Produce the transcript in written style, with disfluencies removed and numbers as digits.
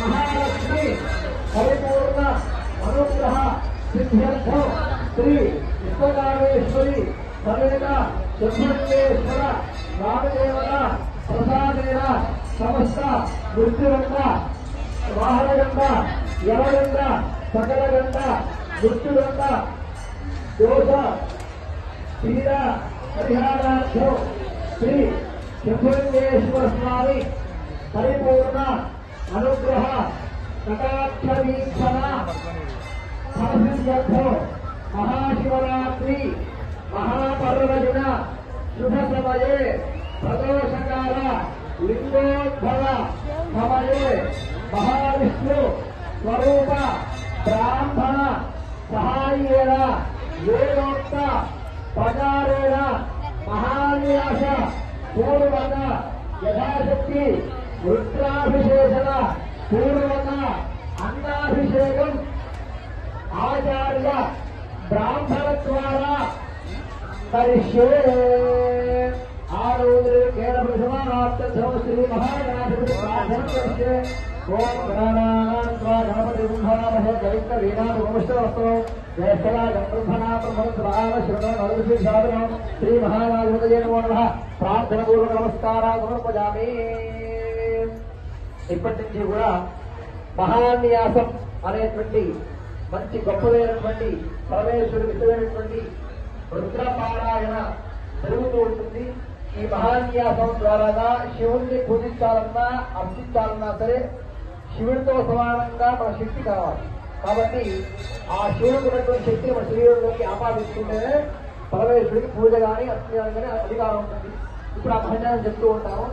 महालक्ष्मी परिपूर्ण अनुग्रह सिद्ध्यर्थम श्री विश्वनाथेश्वरी समेत सुब्रह्मण्येश्वर रामदेवन प्रसादेन समस्त मृत्युगंध वाहनगंध यवगंध सकलगंध मृत्युगंध दोष पीड़ परिहारार्थम श्री सुब्रह्मण्येश्वर स्वामी परिपूर्ण अनुग्रह कटाक्ष वीक्षण समसिद्ध्यर्थो महाशिवरात्रि महापर्वदिन शुभ समये प्रदोषकाल लिंगोद्भव समये महाविष्णु स्वरूप ब्राह्मण सहायेन वेदोक्त प्रचारेण महान्यास पूर्वक यथाशक्ति रुद्राभिषेकन पूर्वक अन्नाभिषेकम आचार्य ब्राह्मण द्वारा करिष्ये श्री महागणाधिपति प्रार्थना करिष्ये ओम गणानान्त्वा गणपति बुद्धामहे जयित वीणानुपमुष्टवस्तो जयस्तला गणब्रह्मणा ब्रह्मस्वाहा श्रवणमरुषिषादनं श्री महागणाधिपतये नमो नमः प्रार्थनापूर्वक नमस्काराలు సమర్పయామి ఇప్పటి నుంచి కూడా మహాన్యాసం అనేటువంటి మంచి గొప్పదైనటువంటి పరమేశ్వరుడు ఇష్టమైనటువంటి రుద్రపారాయణ జరుగుతూ ఉంటుంది ఈ మహాన్యాసం ద్వారాగా శివుణ్ణి పూజించాలన్నా అర్చించాలన్నా సరే శివుడితో సమానంగా మన శక్తి కావాలి కాబట్టి ఆ శివుడికి ఉన్నటువంటి శక్తిని మన శరీరంలోకి ఆపాదించుకుంటేనే పరమేశ్వరుడికి పూజ కానీ అర్చన కానీ అధికారం ఉంటుంది ఇప్పుడు ఆ మహాన్యాసం చెప్తూ ఉంటాము